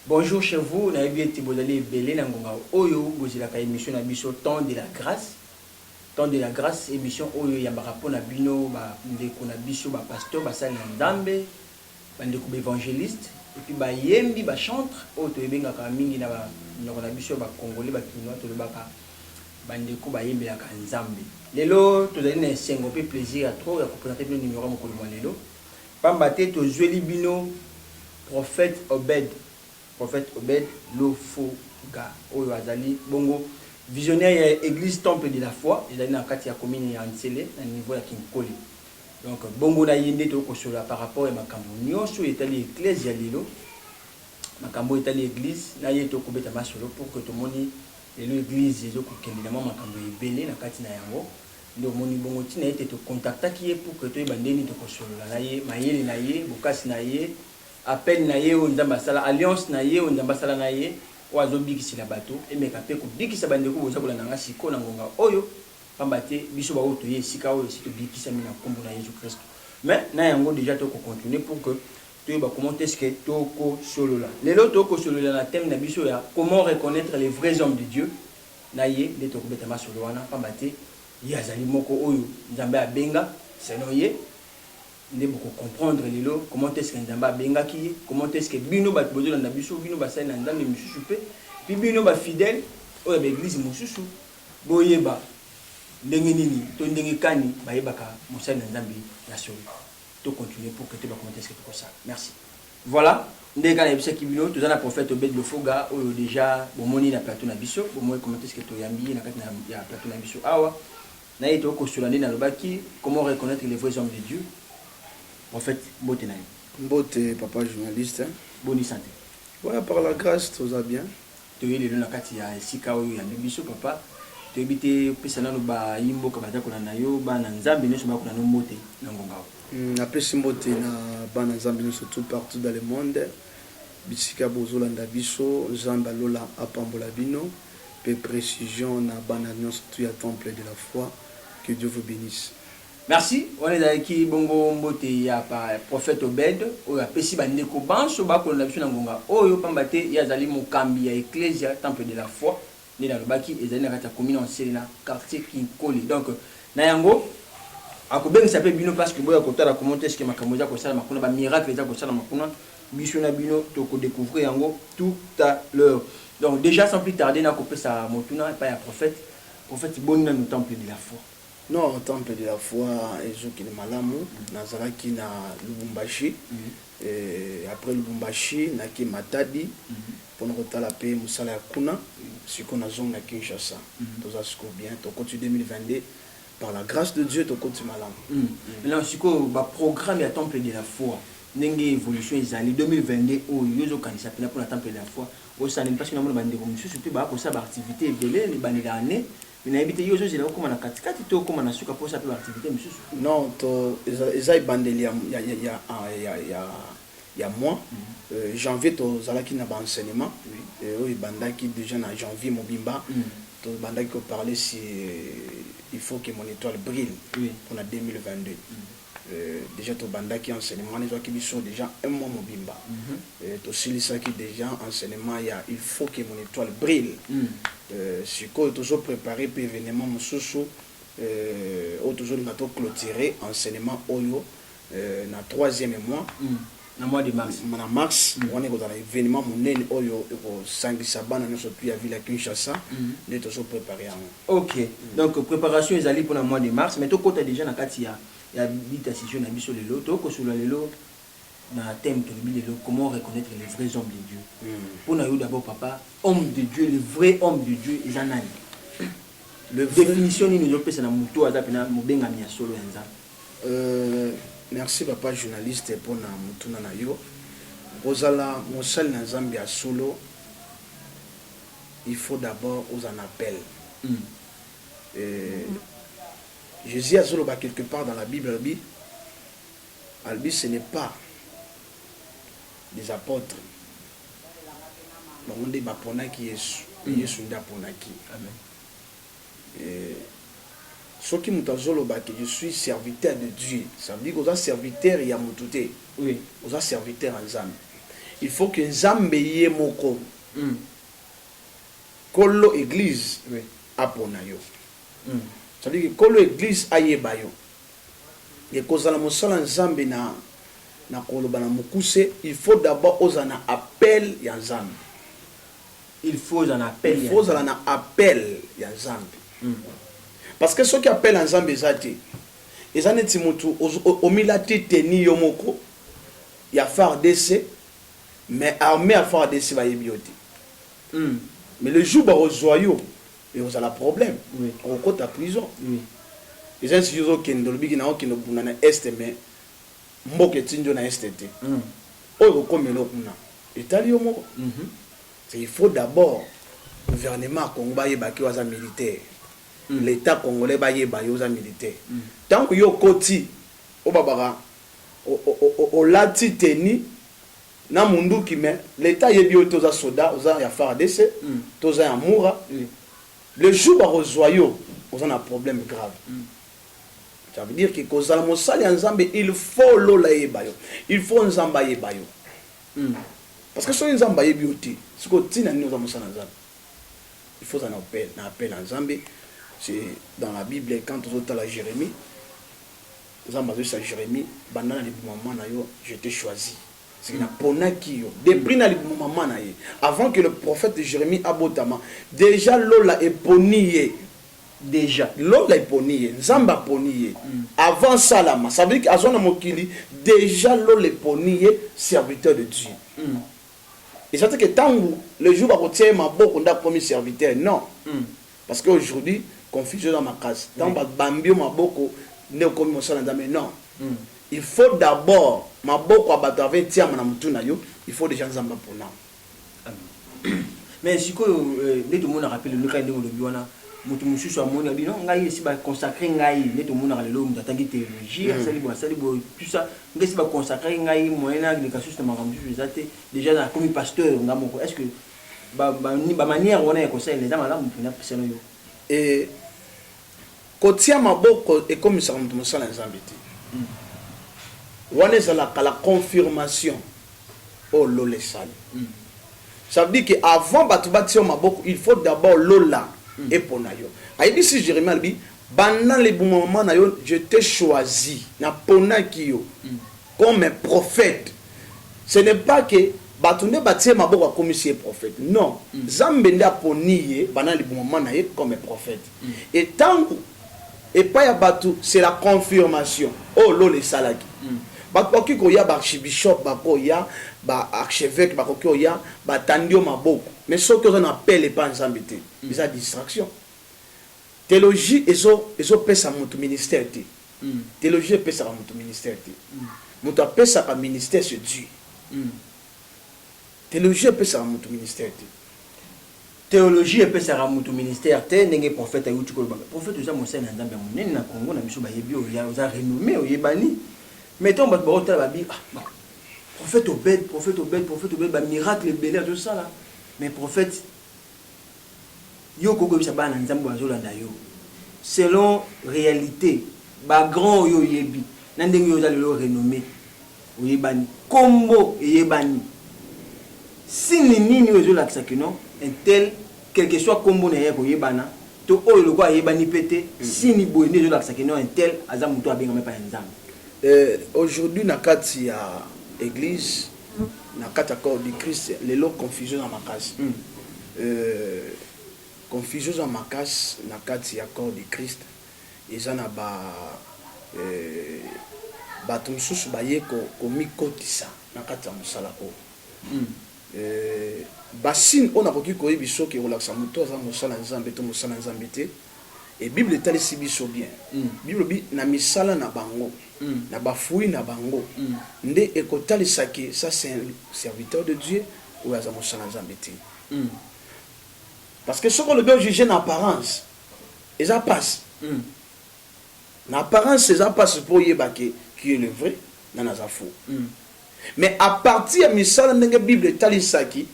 Bonjour chez vous, na yebi ete bozali ebele na ngonga oyo bozilaka émission na biso temps de la grâce. Temps de la grâce émission oyo yambaka mpona bino bandeko na biso bapasteur basali na nzambe bandeko baévangéliste epuis bayembi bachantre oyo toyebengaka mingi na bandeko na biso bakongole bakinois tolobaka bandeko bayembelaka nzambe. Lelo tozali na esengo mpe plaisir ya trop ya kopresente bino numéro mokolo mwa lelo pamba te tozweli bino prophète Obed Lofoga oyo azali bongo visionnaire ya église temple de la foi ezali na kati ya commune ya Ntsele na niveau ya Kinkoli. Donc bongo na yende to kosola par rapport ya makambo nyonso etali église ya lelo makambo etali église na yeto kobeta masolo pour que tout le monde lelo église ezo kokende na makambo ebele na kati na yango ndo moni bongo tina ete to contactaki ye pour que to ebandeni to kosola na ye mayele na ye bokasi na ye appel na ye o nzamba sala alliance na ye o nzamba sala na ye o azobikisi na bato emeka pe ko bikisa bandeko boza kola nanga siko na ngonga oyo pamba te biso ba oto ye sika oyo sito bikisa mina kombo na Yesu Christ. Mais na yango déjà to ko continuer pour que to ba comment est-ce que to ko solola lelo to ko solola na thème na biso ya comment reconnaître les vrais hommes de Dieu na ye de to ko beta masolo wana pamba te ya zali moko oyo nzambe abenga selon ye ne beaucoup comprendre lelo comment est-ce que ndamba benga ki comment est-ce que bino ba bozo na biso bino ba sai na ndambe mususu pe puis bino ba fidèle oyo ba église mususu boyeba ndenge nini to ndenge kani ba yebaka mosali na ndambe ya solo to continuer pour que te ba comment est-ce que to ça. Merci. Voilà ndenge kana bisa ki bino tozana prophète Obed Lofoga oyo déjà bomoni na plateau na biso bomoy comment est-ce que to yambi na kati na ya plateau na biso awa na yeto ko solande na lobaki comment reconnaître les vrais hommes de Dieu. En fait, Mbote Naï. Mbote, papa journaliste. Bonne santé. Ouais, par la grâce, tout va bien. Tu es le nakati ya sika oyo ya bibiso papa. Tu habite pesana no ba yimbo ka bata kuna nayo ba na nzambe ne soba kuna no mbote na ngonga. Na pesi mbote na ba na nzambe no surtout partout dans le monde. Bisika bozola nda biso, nzamba lola apambola bino, pe précision na ba na surtout ya temple de la foi. Que Dieu vous bénisse. Merci. On est avec bongo mbote ya pa prophète Obed o ya pesi ba ndeko banso ba ko na biso na ngonga oyo pamba te ya zali mokambi ya ecclesia temple de la foi ni na lobaki ezali na kati ya commune Nsele na quartier Kinkoli. Donc na yango akobengisa pe bino parce que boya kotala comment est-ce que makambo za ko sala makuna ba miracle za ko sala makuna biso na bino to ko découvrir yango tout à l'heure. Donc déjà sans plus tarder na ko pesa motuna pa ya prophète boni na no temple de la foi. Non, au temple de la foi, Ezoki de Malamu, Nazaraki na Lubumbashi. Après Lubumbashi, Naki Matadi, pour nous retaper la paix, Moussala Kuna, ce qu'on a zone à Kinshasa. Tout ça, c'est bien. Au côté 2022, par la grâce de Dieu, au côté Malamu. Maintenant, ce qu'on va programmer à temple de la foi, Nenge évolution, ils allaient 2022, où ils ont quand s'appelle pour la temple de la foi. Au sein parce que nous avons des commissions, surtout pour ça, activité, les bannies d'année. Il y a des gens comme na katikati to comme na suka pour ça pour activité monsieur. Non, to ezai bandeli ya moi janvier to zalaki na ba enseignement o bandaki déjà na janvier mobimba to bandaki ko parler si il faut que mon étoile brille pour la 2022. Déjà to bandaki enseignement les qui sont déjà un mois mobimba to silisa qui déjà enseignement il faut que mon étoile brille. Si quoi toujours préparé pour événement mususu toujours nous clôturer enseignement oyo na 3e mois na mois de mars na mars on est dans l'événement monene oyo ko sangisa bana no surtout ya ville ya Kinshasa nous toujours préparé en. OK. Donc préparation ezali pour le mois de mars mais to kota déjà na kati ya bita session na biso lelo to ko solo lelo na thème to lelo comment reconnaître les vrais hommes de Dieu. Pour nous d'abord papa, homme de Dieu, le vrai homme de Dieu est un ani. Le définition ni nous pesa na muto azapina mobenga mi solo enza. Merci papa journaliste pour na mutuna na yo. Ozala mosal na Zambia solo. Il faut d'abord aux en appel. Jésus a solo quelque part dans la Bible Albi ce n'est pas des apôtres. On dit baponaki Yesu nda ponaki. Amen. Ce qui mutazolo ba que je suis serviteur de Dieu. Ça veut dire que vous êtes serviteur ya mutute. Oui, vous êtes serviteur en Zambie. il faut que nzambe ye moko kolo église apona yo ça veut dire que kolo église ayeba yo et kozala mosala nzambe na koloba na mokuse il faut d'abord ozana appel ya nzambe il faut un appel na appel ya nzambe parce que ce qui appelle nzambe ezate eza neti mutu omilati teni yo moko ya FARDC mais armée à FARDC va yebioti mais le jour où ozwa yo et vous avez un problème on compte à prison les gens si yo kendo lobiki na okendo buna na est mais mboke tinjo na est te oyo komelo kuna etali yo moko il faut d'abord le gouvernement congolais ba ki waza militaire l'état congolais ba yeba yo za militaire tant que yo koti o babara o lati teni na mundu ki me l'état yebi o toza soda oza ya FARDC toza ya moura le jour ba rozoyo oza na problème grave ça veut dire que kozala mosali ya nzambe il faut lola yeba yo il faut nzamba yeba yo parce que so nzamba yebi oti siko tina ni oza mosala nzambe il faut un appel à nzambe. C'est dans la Bible quand on a la Jérémie nzamba zo Jérémie bandana li maman na yo je t'ai choisi c'est na pona ki yo depuis na li maman na ye avant que le prophète Jérémie abotama déjà lola eponiye déjà lola eponiye nzamba poniye avant ça là ça veut dire qu'azona mokili déjà lola eponiye serviteur de Dieu et ça veut dire que tant le jour va retirer ma boko nda premier serviteur non parce que aujourd'hui confusion dans ma case tant bambio ma boko ne comme mon sang mais non il faut d'abord ma boko abato avec tia na mutuna yo il faut déjà nzamba pour na mais si ko ne tout le monde rappelle le cas de Biwana mutu mususu amoni abi non ngai si ba consacrer ngai ne tout le monde a le mu tatangi théologie sali bo tout ça ngai si ba consacrer ngai moyena de casus de makambu ezate déjà na comme pasteur ngamoko est-ce que ba manière on est conseil les dames là mutu na pesa yo et kotia maboko et comme ça mutu musala nzambe ti wana ezala la confirmation oh lole sali ça veut dire que avant batu batia maboko il faut d'abord lola et ponayo ayebi si Jérémie albi bana le bon moment na yo je t'ai choisi na ponaki yo comme prophète ce n'est pas que batune batie maboko comme si prophète non zambe nda poniye bana le bon moment na ye comme prophète et tant et pas ya batu c'est la confirmation oh lole salaki bakoki ko ya ba archbishop bakoya ba archevêque bakoki ya ba tandio maboko mais ce que on appelle pas nzambe te bizarre distraction théologie ezo pesa mutu ministère te théologie pesa mutu ministère te mutu pesa ka ministère c'est Dieu théologie pesa mutu ministère te théologie pesa mutu ministère te ndenge prophète ayuti ko ba prophète oza mosana nzambe monene na Congo na biso ba yebi oza renommé oyebani mettons ba bota ba bi prophète Obed ba miracle belé tout ça là mais prophète yo koko bisa bana nzambe azolanda yo selon réalité ba grand yo yebi na ndenge yo zali lo renommé oyebani kombo yebani sini nini ozo lakisa que non un tel quel que soit kombo na yeko yebana to oyo loko ayebani pété sini boyende ozo lakisa que non un tel azamu to abenga mepa nzambe aujourd'hui na kati ya église na kati ya corps du Christ les lots confusion dans ma case confusion dans ma case na kati ya corps du Christ eza na bato mosusu baye komikotisa na kati ya mosala oyo basine oyo nakoki koyebi soki ekolakisa moto aza mosala nzambe to mosala nzambe te et Bible etalisi biso bien Bible bi na misala na bango na bafui na bango nde ekotalisaki ça c'est un serviteur de Dieu ou aza mosala nzambe te parce que soko le bien juger en apparence eza passe na apparence eza passe pour yeba qui est le vrai na naza faux mais à partir ya misala ndenge Bible etalisaki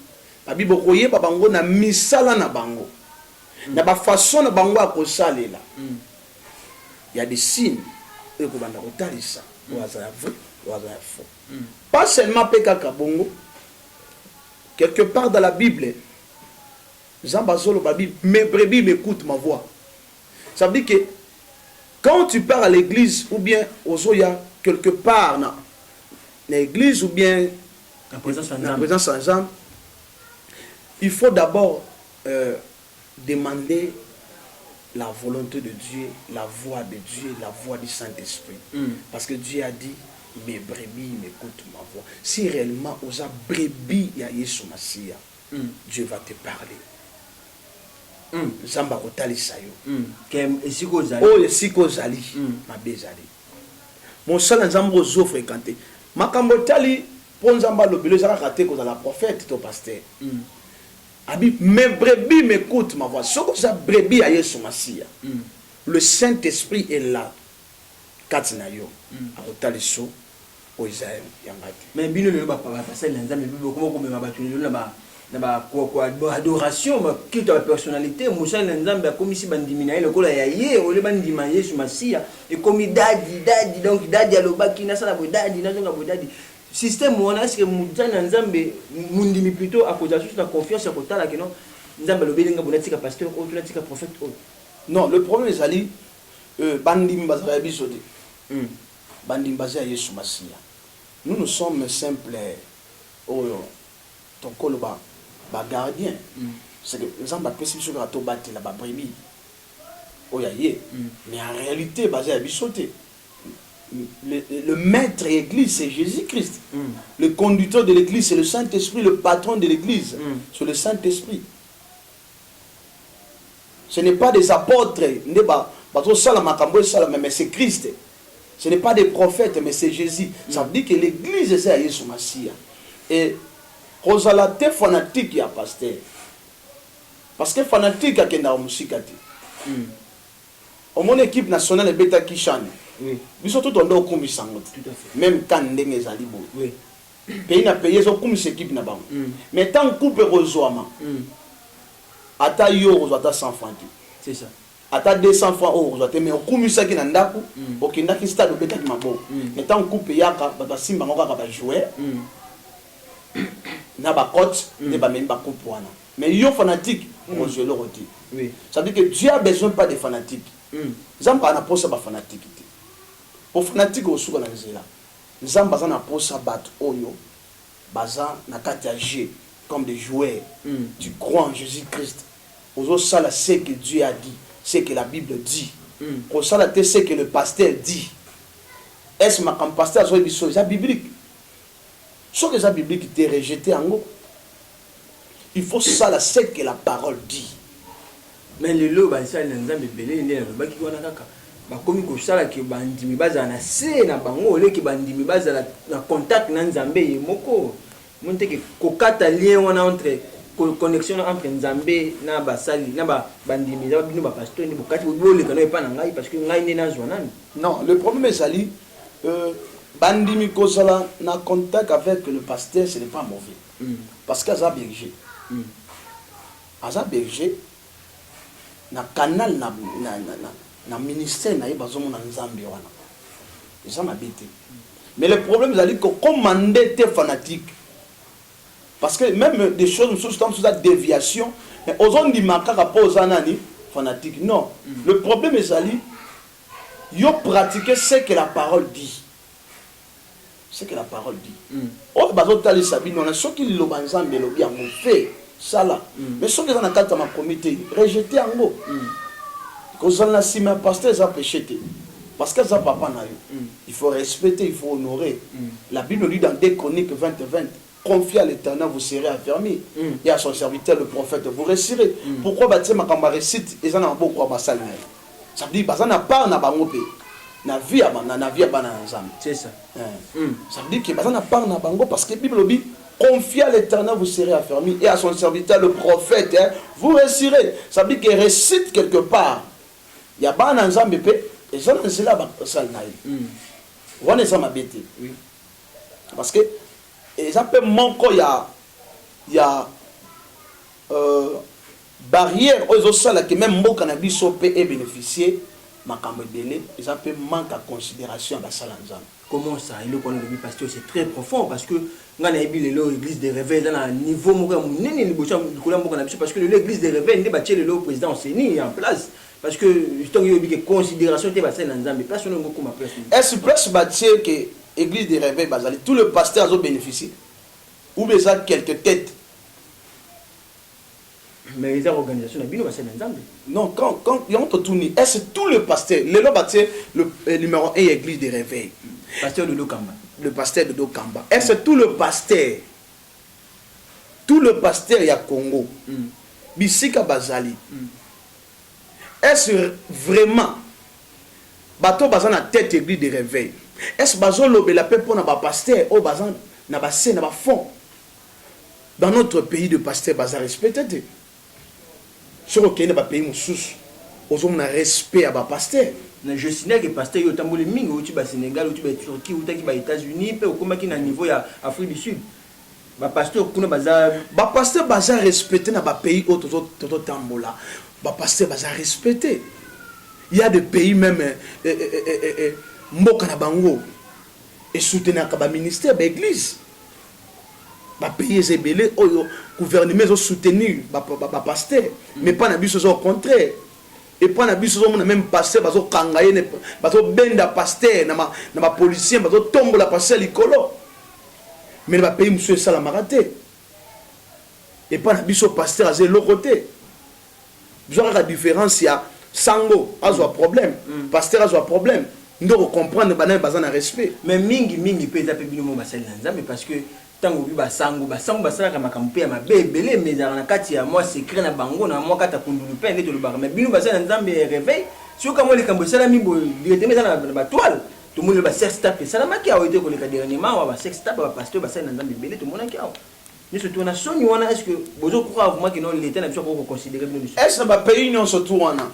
ba Bible koyeba bango na misala na bango na ba façon na bango akosalela il y a des signes que banda kotalisa oza vrai oza faux pas seulement peka kabongo quelque part dans la Bible, Zambazolo Babi, mes brebis m'écoutent ma voix. Ça veut dire que quand tu pars à l'église ou bien aux Oya, quelque part dans l'église ou bien la présence en Zam, il faut d'abord demander la volonté de Dieu, la voix de Dieu, la voix du Saint-Esprit. Parce que Dieu a dit, mes brebis m'écoutent ma voix. Si réellement aux brebis il y a Yesu Masia, Dieu va te parler. Zamba kotali sayo. Oh, esiko zali, ma bezali. Mon seul nzambo zo fréquenté. Makambo tali pour nzamba lobilo zaka raté ko la prophète to pasteur. Abi mes brebis m'écoutent ma voix. Soko za brebis a Yesu Masia. Le Saint-Esprit est là. Katina yo. Akotali so o Isaïe yangati. Mais bino le ba passer nzambe bibo comment ko me batuli na ba adoration qui ta personnalité Moussa Nzambe a commis si bandimina le kola ya ye o le bandima Yesu Masia et comme dadi donc dadi alobaki na sala bodadi na zonga bodadi système wana est-ce que Moussa Nzambe mundimi plutôt à cause de la confiance à kotala que non Nzambe lobelinga bonatika pasteur ou bonatika prophète ou non le problème est ali bandimi bazaya bisodi bandimi bazaya Yesu Masia nous sommes simples ton koloba gardien c'est que exemple la possible sur la tobate la brebis oyaye mais en réalité basé à bisoté le maître église c'est Jésus-Christ le conducteur de l'église c'est le Saint-Esprit le patron de l'église c'est le Saint-Esprit ce n'est pas des apôtres mais c'est Christ ce n'est pas des prophètes mais c'est Jésus ça veut dire que l'église c'est à Yesu Masia et Rosalate fanatique ya pasteur. Parce que fanatique a kenda musikati. Au mon équipe nationale est bêta qui chante. Oui. Biso tout ondo kombi sango. Tout à fait. Même quand ndenge zali bo. Oui. Pays na payer zo kombi équipe na bango. Mais tant coupe rozoama. Ata yo rozata 100 francs. C'est ça. Ata 200 francs au rozata mais kombi saki na ndaku, okenda ki stade bêta ki mabo. Mais tant coupe yaka ba simba ngoka ba jouer. Na ba coach ne ba même ba coupe wana mais yo fanatique on je le redis oui ça veut dire que Dieu a besoin pas de fanatiques nzamba na posa ba fanatique pour fanatique au suka na nzela nzamba za na posa bat oyo baza na kati ya jeu comme des joueurs tu crois en Jésus-Christ aux ça là c'est que Dieu a dit c'est que la Bible dit pour ça là c'est que le pasteur dit est-ce ma comme pasteur so biso ça biblique. Ce que la Bible qui t'est rejeté en haut, il faut ça la ce que la parole dit. Mais le lot, ça n'a pas belé, il y a un qui va na comme ko sala ki bandimi baza na se na bango le ki bandimi baza na contact na Nzambe moko. Monte que kokata lien wana entre connexion entre Nzambe na basali na ba bandimi za bino ba pasteur ni bokati bole kana pa na ngai parce que ngai ne na zwana. Non, le problème est sali bandimi kozala na contact avec le pasteur ce n'est pas mauvais parce que ça berger berger na canal na ministère na bazomo na Nzambe wana ça m'a bêté mais le problème c'est que commander tes fanatiques parce que même des choses sous la déviation mais aux on dit makaka poza nani fanatique non le problème est ça yo pratiquer ce que la parole dit. C'est que la parole dit. Oh, bazotali sabino na soki lo banzambe lo bien on fait ça là. Mais soki dans la carte ma comité rejeté en go. Cause on a si ma pasteur ça péché. Parce que ça papa na yo. Il faut respecter, il faut honorer. La Bible dit dans 2 Chroniques 20:20 confiez à l'Éternel, vous serez affermis. Et à son serviteur le prophète vous réussirez. Pourquoi bâtir ma kamba récite et ça n'a pas beaucoup à ça veut dire parce qu'on n'a pas na bangope. Na vie bana nzambe c'est ça ça veut dire que bazana part na bango parce que Bible dit confiez à l'Éternel vous serez affermis et à son serviteur le prophète vous réussirez ça veut dire que récite quelque part il y a bana nzambe pe et ça c'est là ba sal na wana ça m'a bêté oui parce que et ça peut manquer il y a barrière aux sala que même mboka na biso pe et bénéficier makambo belé et ça peut manquer à considération à la salle. Comment ça il le connaît le pasteur c'est très profond parce que ngana yebi lelo église de réveil dans un niveau moko munene liboso likolo moko na biso parce que l'église de réveil ndé batie lelo président Seni en place parce que justement yobi que considération te basé na nzambe place on ngoko ma place est-ce place batie que église de réveil bazali tout le pasteur a bénéficié ou bien ça quelques têtes mais les organisations na bino basé na nzambe non quand ils ont tourné est-ce tout le pasteur lelo batie le numéro 1 église de réveil pasteur de Dokamba le pasteur de Dokamba. Est-ce tout le pasteur il y a Congo, Bisika Bazali, est-ce vraiment bateau bazan na tête église de réveil? Est-ce bazo lobé la paix pour na pasteur au bazan na basé na fond? Dans notre pays de pasteur bazar respecté. Sur aucun pays moussous, aux hommes na respect à ba pasteur. Je signale que pasteur yo tambole mingi uti ba Sénégal uti ba Turquie uti ba États-Unis pe okomaki na niveau ya Afrique du Sud ba pasteur kuna bazar respecté na ba pays auto tambola ba pasteur bazar respecté. Il y a des pays même mboka na bango et soutenir ka ba ministère ba église ba pays ezebele oyo gouvernement zo soutenir ba pasteur mais pas na biso au contraire. Et puis, on a vu que même pasteur, bazo kangaye, bazo benda pasteur, na policier, bazo tombe la pasteur likolo. Mais le pays monsieur ça la maraté. Et puis, on a vu que pasteur a zéro côté. Genre la différence il y a sango a un problème, pasteur a un problème. Nous devons comprendre que nous avons un respect. Mais mingi peut être bino mo basali nzambe parce que tango bi basango basala kama kampe ma bebele mais na kati ya moi secret na bango na moi kata kundulu pe ndeto lobaka mais bino basala nzambe réveil sio kama le kambo sala mibo directement na ba toile tout monde ba sex tape sala maki awo ite ko le dernièrement wa ba sex tape ba pasteur basala nzambe bele tout monde ki awo mais surtout na soni wana est-ce que bozo croire vraiment que non l'état na biso ko considérer bino est-ce que ba pays non surtout wana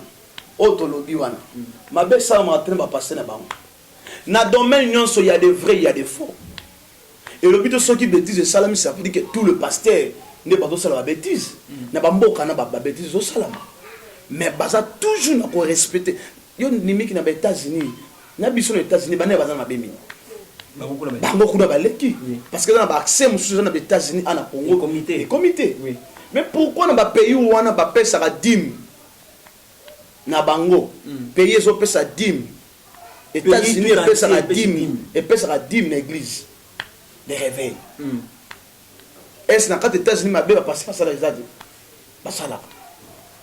auto lobby wana ma be ça ma train ba passer na bango na domaine nyonso il y a des vrais il y a des faux. Et le but de ceux qui bêtisent salami, ça veut dire que tout le pasteur n'est pas tout la bêtise. N'a pas beaucoup de bêtises au salam. Mais baza toujours n'a pas respecté. Yo nimi qui n'a pas États-Unis, n'a pas aux États-Unis, bané baza na bemi. Beaucoup na baleki. Parce que dans accès monsieur na États-Unis à na Congo comité. Oui. Mais pourquoi na pays où on a pas payer ça dim na bango payer zo pesa dim. États-Unis pesa dim et pesa dim na église. De réveil. Est-ce que les États-Unis va passer ça les adultes?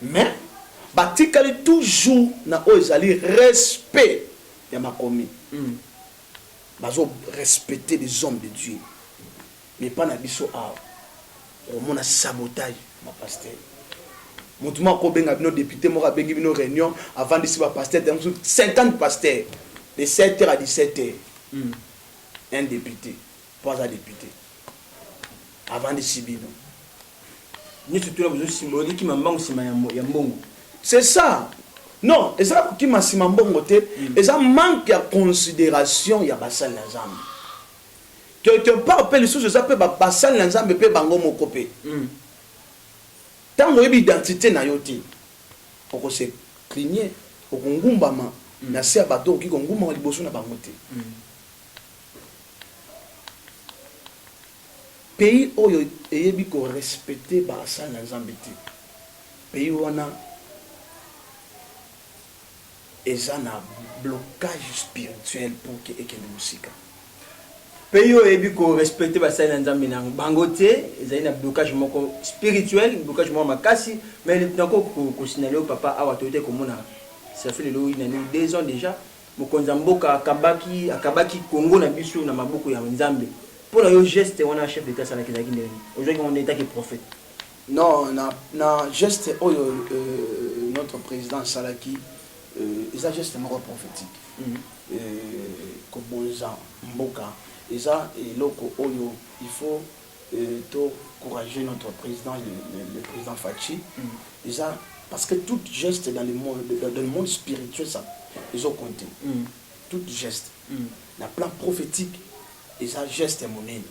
Mais batikali toujours na ozali respect ya makomi. Bazo respecter les hommes de Dieu. Mais pas na biso a on a sabotage ma pasteur. Moutuma ko benga bino député mo bengi bino réunion avant de se pasteur 50 pasteurs de 7h à 17h. Un député. Pas à député. Avant de subir. C'est ça. Non, et ça qui m'a si mambote, et ça manque de considération, il y a basal l'ensemble. Quelque part, les choses ça peut basal l'ensemble peut bango mon copé. Tant que l'identité na yoti, on se cligner, on ngumbama, na se abato qui ngumba liboso na bangote. Pays où il y a respecté basal l'ensemble. Pays où on a et ça un blocage spirituel pour que et que musique. Pays où il faut respecter basal l'ensemble na bangote, il y a un blocage spirituel, un blocage makasi, mais il y a encore ko signaler au papa a watote comme na ça fait le 2 ans déjà. Mokonzamboka akabaki Congo na biso na maboko ya Nzambe. Pour le geste, on a un chef d'État qui aujourd'hui on est État qui est prophète. Non, na geste notre président Salaki, il a geste prophétique. Kobonza Mboka, il faut encourager notre président, le président Fachi. Parce que tout geste dans le monde spirituel, ça, ils ont compté. Tout geste, le plan prophétique. Et ça geste monnaie.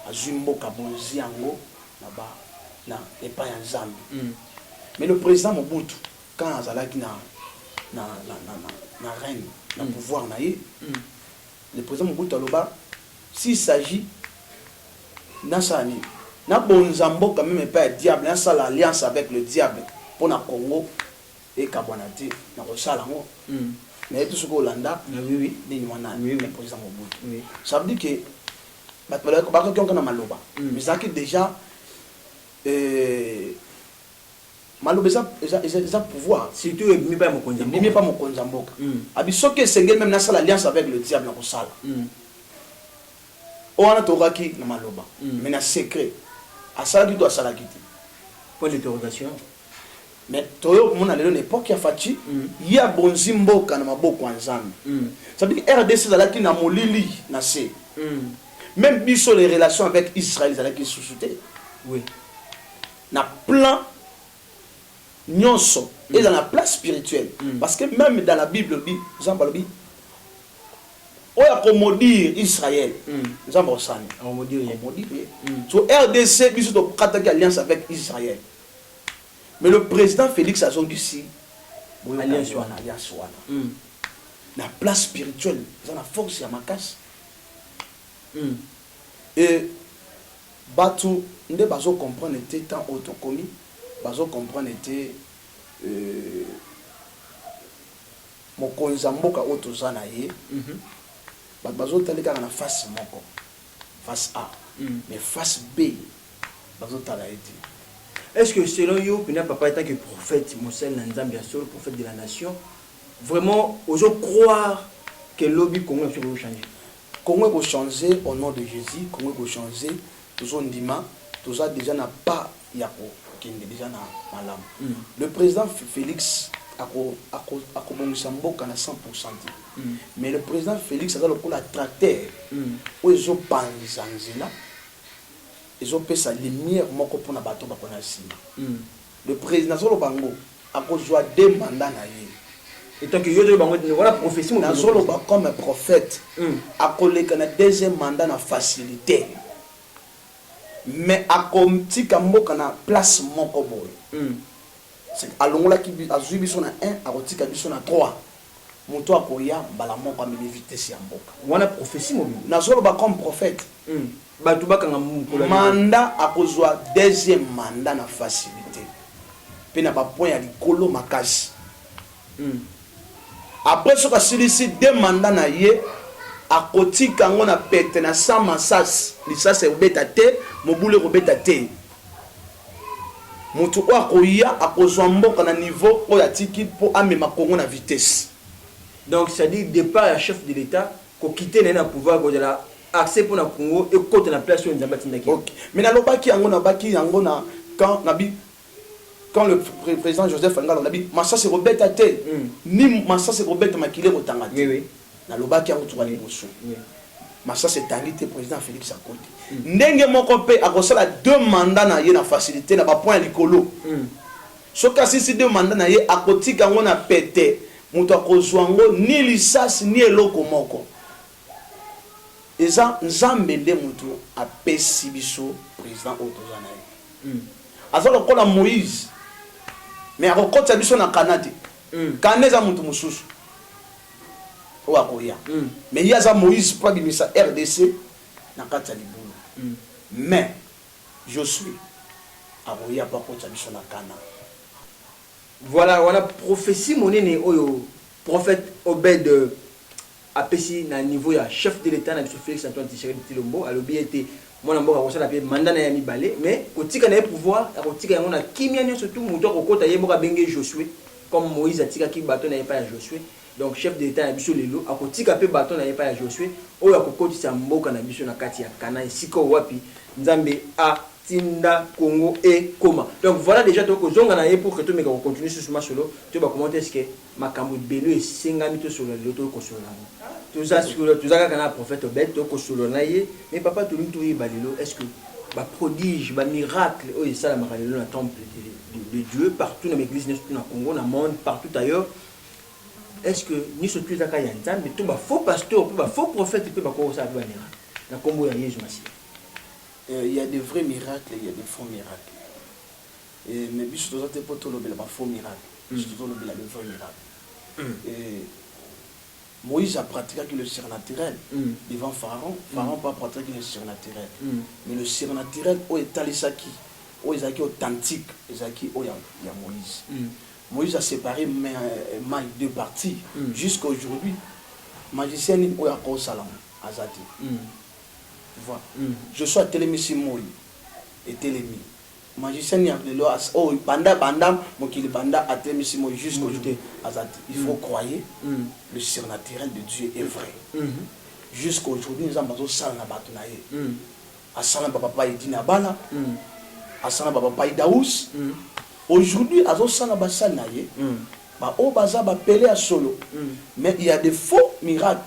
Azumbo kabonzi yango na epa ya Nzambe. Mais le président Mobutu quand azalaki na reine, na pouvoir na ye, le président Mobutu aloba s'il s'agit Nasani. Na bonzambo quand même pas diable, na ça l'alliance avec le diable pour na Congo et Kabonati na ko sala ngo. Mais tout ce que Hollanda, oui, ni wana le président Mobutu. Oui. Ça veut dire que ba ko na maloba. Mais ça qui déjà maloba ça pouvoir. Surtout mi pas mon konzambo. Mi pas mon konzambo. Abisoke sengel même na ça l'alliance avec le diable na ko sala. On a toraki na maloba. Mais na secret. À ça qui doit sala kiti. Point d'interrogation. Mais toyo mon alelo n'époque ya fachi il y a bonzimbo kana maboko nzambe. Ça veut dire RDC zalaki na molili na se. Même biso les relations avec Israël zalaki sous-souté. Oui. Na plan nyonso et dans la place spirituelle parce que même dans la Bible dit Zambalobi on a commodire Israël. Zamba osani. Commodire. So RDC biso to kataki alliance avec Israël. Mais le président Félix a dit si alliance wana. La place spirituelle, ça la force à ma casse. Et batu nde bazo comprendre était tant autocommis, bazo comprendre était mon konzamboka otozana ye. Bazo talika na face moko. Face A. Mais face B bazo tala été. Est-ce que selon vous, Pina Papa étant que prophète, Moussel Nanzambi le prophète de la nation, vraiment, osons croire que le lobby Congo va changer? Congo va changer au nom de Jésus, Congo va changer, tous on dit tout ça déjà n'a pas yako, qui est déjà na malam. Le président Félix a bombisambo kana 100%. Mais le président Félix a dans le coup la tracteur, où ils ont panzanzila. Ils ont fait sa lumière moko pour na bateau ba kona sima. Le président Zolo Bango a joué 2 mandats na ye. Et tant que Yodo Bango voilà prophétie na Zolo ba comme un prophète a collé kana 2e mandat na facilité. Mais a comme tika mboka na place moko boy. C'est alongola ki azui biso na 1 a rotika biso na 3. Moto akoya bala moko ameli vitesse ya mboka. Wana prophétie mo na Zolo ba comme prophète. Mandat a kozwa 2e mandat na facilité. Pe na ba point ya likolo makasi. Après ce que celui-ci 2 mandats na ye a kotika ngo na pete na sa masas, lisasa obeta te, mobule obeta te. Mutu o akoya a kozwa mboka na niveau o ya tiki po amema Congo na vitesse. Donc ça dit départ à chef de l'état ko quitter na pouvoir go de la accès pour le Congo et côté la place où nous avons bâti. Ok. Mais dans le baki yango na baki yango na quand le président Joseph Ngalo nabi massa c'est Robert Tate ni massa c'est Robert Makile Rotanga. Oui oui. Dans le baki yango tukali bosso. Oui. Massa c'est tangité président Félix Akote. Ndenge moko pe akosala 2 mandats na ye na facilité na ba point likolo. Soka si 2 mandats na ye akotika ngo na pété muto akozwa ngo ni lisasi ni eloko moko. Eza nzambe nde mutu apesi biso président otozana ye. Aza lokola Moïse. Mais akokota biso na Kanade. Kaneza mutu mususu. O akoya. Mais yaza Moïse pa bimisa RDC na kata libulu. Mais Josué akoya pa kota biso na Kana. Voilà prophétie monene oyo prophète Obed apesi na niveau ya chef de l'état na Félix Antoine Tshisekedi Tshilombo alobi ete mwana mboka kosala pe mandat na ya mibale mais kotika na pouvoir akotika yango na kimia nyonso surtout muto akokota ye mboka benge Josué comme Moïse atikaki bato na ye pa ya Josué. Donc chef de l'état na biso lelo akotika pe bato na ye pa ya Josué oyo akokotisa mboka na biso na kati ya Kana esika wapi nzambe a tinda Congo et Koma. Donc voilà déjà donc zonga na ye pour que tout meka continuer sur ma solo tu vas commenter est-ce que makambo belo esengami to solo loto ko solo na tout ça kana prophète Obed to ko solo na ye mais papa to luto yi balelo est-ce que ba prodige ba miracle o ça la makalelo na temple de Dieu partout dans l'église surtout na Congo na monde partout ailleurs est-ce que ni so tu zaka ya nzambe to ba faux pasteur to ba faux prophète pe ba ko ça ba miracle na kombo ya Yesu Masiya. Il y a des vrais miracles, il y a des faux miracles. Mais bis to zate po to lobela ba faux miracle. Bis to lobela le vrai miracle. Et Moïse a pratiqué le surnaturel devant Pharaon. Pharaon n'a pas pratiqué le surnaturel. Mais le surnaturel, est Talisaki, est authentique, est Moïse. Moïse a séparé maille deux parties. Jusqu'à aujourd'hui, magicien est encore salam, Azati. Tu vois, je suis à Télémissi Moïse et Télémi. Magicien est oh, banda, mon qui banda à Télémissi Moïse jusqu'aujourd'hui, Azati. Il faut croire le surnaturel de Dieu est vrai. Jusqu'aujourd'hui, nous avons salam na batunaye. Asana papa Idina Bala, Asana papa Idaous. Aujourd'hui, à Zosana Bassanaye, au bazar appelé à solo. Mais il y a des faux miracles.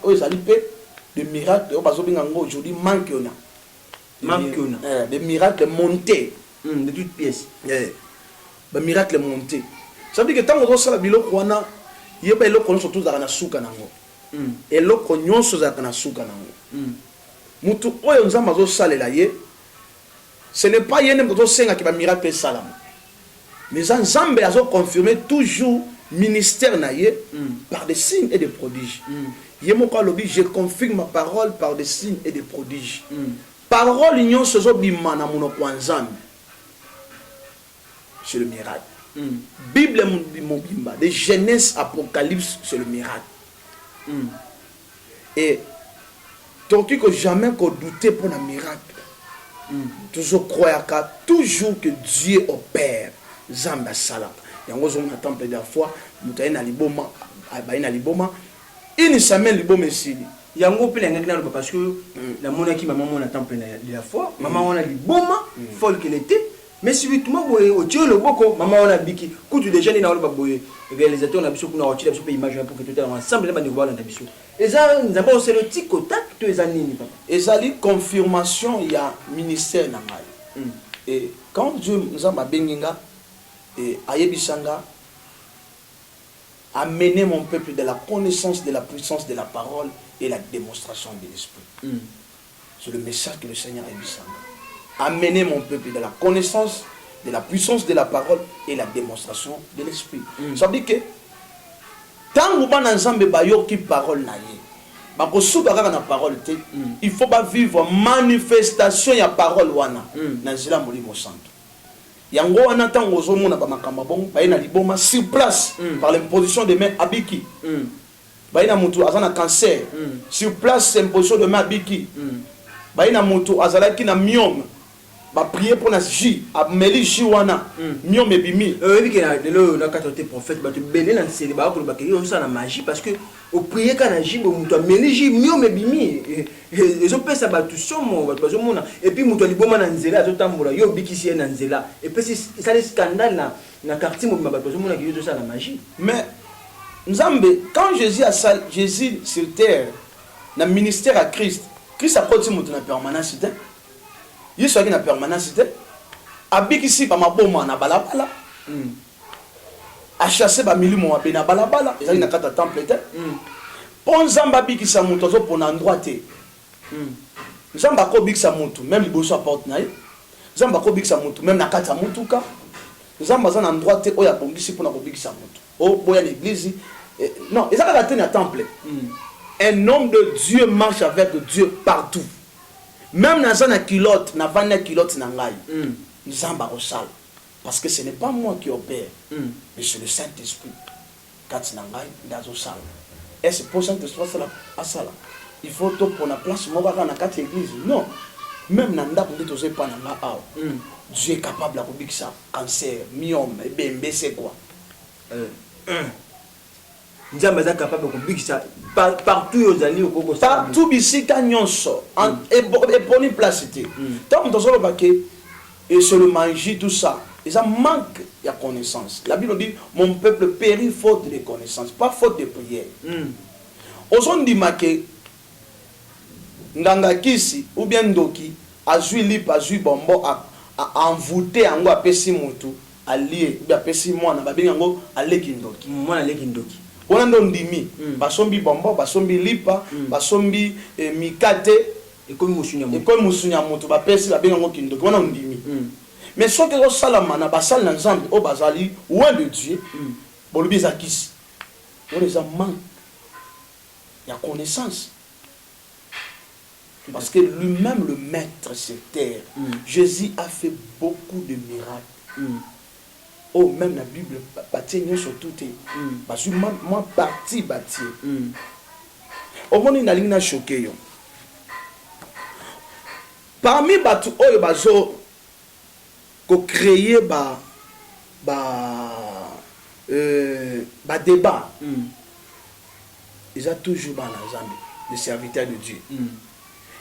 Des miracles aujourd'hui manquent. Des miracles montés. De toutes pièces. Des miracles montés. Ça veut dire que tant que ça, il y a des gens surtout dans la souka. Et l'autre, il y a des gens dans la souka. Mutu oyo nzamba zo salela ye, ce n'est pas yene ko senga ki ba miracle salam. Mais Nzambe a confirmé toujours ministère na ye par des signes et des prodiges. Yemoko lobi, je confirme ma parole par des signes et des prodiges. Parole union se zo bima na monoko Nzambe. C'est le miracle. Bible mobimba, de Genèse Apocalypse, c'est le miracle. Et donc, que jamais qu'on douter pour un miracle. Toujours croire toujours que Dieu opère. Zamba salam. Yango zonga temple de la foi, mutaye na liboma, abaye na liboma, ini samen liboma esili. Yango pe lenga na parce que la monaki maman mon temple de la foi, maman on a liboma, folle qu'elle était. Mais subitement, au Dieu le boko, maman on a biki, coutu déjà ni na le baboye, réalisateur on a biso kuna otila biso pe image pour que tout ensemble les voir dans biso. Et ça nous avons c'est le tic au tac tous les années papa. Et ça li confirmation il y a ministère na ngai. Et quand Dieu nous a benginga et ayebisanga amener mon peuple de la connaissance de la puissance de la parole et la démonstration de l'esprit. C'est le message que le Seigneur a bisanga. Amener mon peuple de la connaissance, de la puissance de la parole et la démonstration de l'esprit. Ça veut dire que tant que vous avez une parole, il faut pas vivre manifestation de la parole. Yango wana tango ozomona ba makamba bon bayina liboma sur place par l'imposition de main abiki. Bayina mutu azana cancer sur place imposition de main abiki. Bayina mutu azalaki na myome ba prier pour na ji ameli ji wana myome bimi. Oui que na katote prophète ba te belé na seli ba ko ba ke yo ça na magie parce que au prier kana ji bo mutu ameli ji myome bimi. Ils ont fait ça tout somo et puis mutu liboma na nzela azotambola yo bikisi na nzela et puis ça les scandale na quartier mo ba bato mona ki yo ça la magie. Mais Nzambe quand Jésus sur terre na ministère à Christ a porté mutu na permanence te yesu aki na permanence te abikisi ba maboma na balabala a chassé ba milimo wa na balabala ezali na kata temple te pon Nzambe abikisa mutu zo pona endroit te. Nzambe akobikisa mutu même liboso porte na ye. Nzambe akobikisa mutu même na kati ya mutuka. Nzambe azana endroit te oya bongisi pona kobikisa mutu. O boya l'église non, ezaka ka te na temple. Un homme de Dieu marche avec Dieu partout. Même dans zana kilote, na vana kilote na ngai. Nzambe akosala parce que ce n'est pas moi qui opère, mais c'est le Saint-Esprit. Kati na ngai ndazo sala. Et c'est pour Saint-Esprit asala. Il faut tout pour la place moi dans la quatre église. Non. Même dans ndako ndito ze pas na nga Dieu est capable de bikisa cancer, myome, bembe c'est quoi. Nzambe est capable de bikisa partout aux alliés au Congo. Partout bisika nyonso et bonne place té. Tant dans le baquet et sur le manger tout ça. Et ça manque de connaissance. La Bible dit mon peuple périt faute de connaissance, pas faute de prière. Ozon dit maké nganga kisi ou bien ndoki azui lip azui bombo a envoûté ango apesi mutu allié ou bien apesi mwana babenga ngo aleki ndoki mwana aleki ndoki ona ndo ndimi basombi bombo basombi lipa basombi mikate ekomi musunya mutu bapesi babenga ngo kindoki ona ndimi mais soki ko salama na basal na Nzambe o bazali loin de Dieu bolubi za kisi on les a manque Il y a connaissance. Parce que lui-même, le maître sur terre, Jésus a fait beaucoup de miracles. Oh, même la Bible, bâtir surtout, parce que moi, parti bâtir. Au moins, il a choqué. Parmi batu oyo bazo ko créer ba débat. Ils ont toujours dans l'ensemble les serviteurs de Dieu.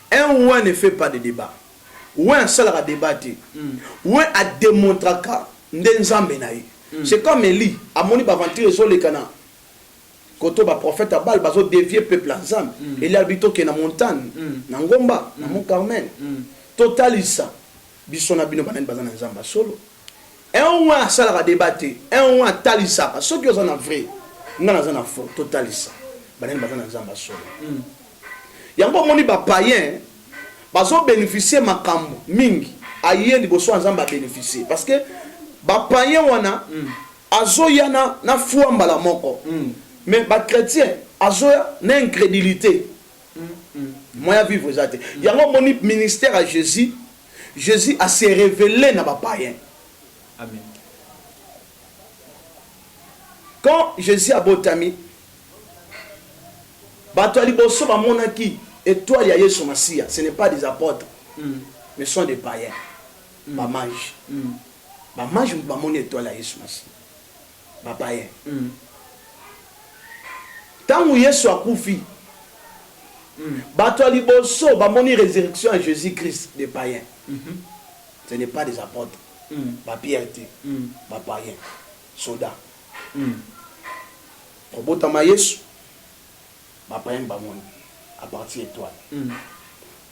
Un ouin ne fait pas de débat. Ouin seul a débatté. Ouin a démontré que c'est comme Élie, à mon aventure sur les canaux. Quand on va prophète à Baal, bazo dévier peuple ensemble. Il habite qui est dans montagne, dans Ngomba, dans Mont Carmel. Totalisa, bisona bino banen bazana nzamba solo. Un ouin seul a débatté. Un ouin talisa, ceux qui sont en vrai, n'en a faux, totalisa. Banen bazana nzamba solo. Yango moni ba païen bazo bénéficier makambo mingi aye liboso nzamba bénéficier parce que ba païen wana azo yana na fuamba la moko mais ba chrétien azo na incrédulité moya vivre zate yango moni ministère à Jésus a se révélé na ba païen. Amen. Quand Jésus a botami Batali bosso ba monaki étoile ya Yesu Masia, ce n'est pas des apôtres, mais sont des païens. Ba mage. Ba mage ba mon étoile ya Yesu Masia. Ba païen. Tant où Yesu a koufi. Batali bosso ba moni résurrection à Jésus-Christ des païens. Ce n'est pas des apôtres. Ba Pierre, ba païen. Soda. Robotama Yesu. Ma païen bamoni à partir étoile.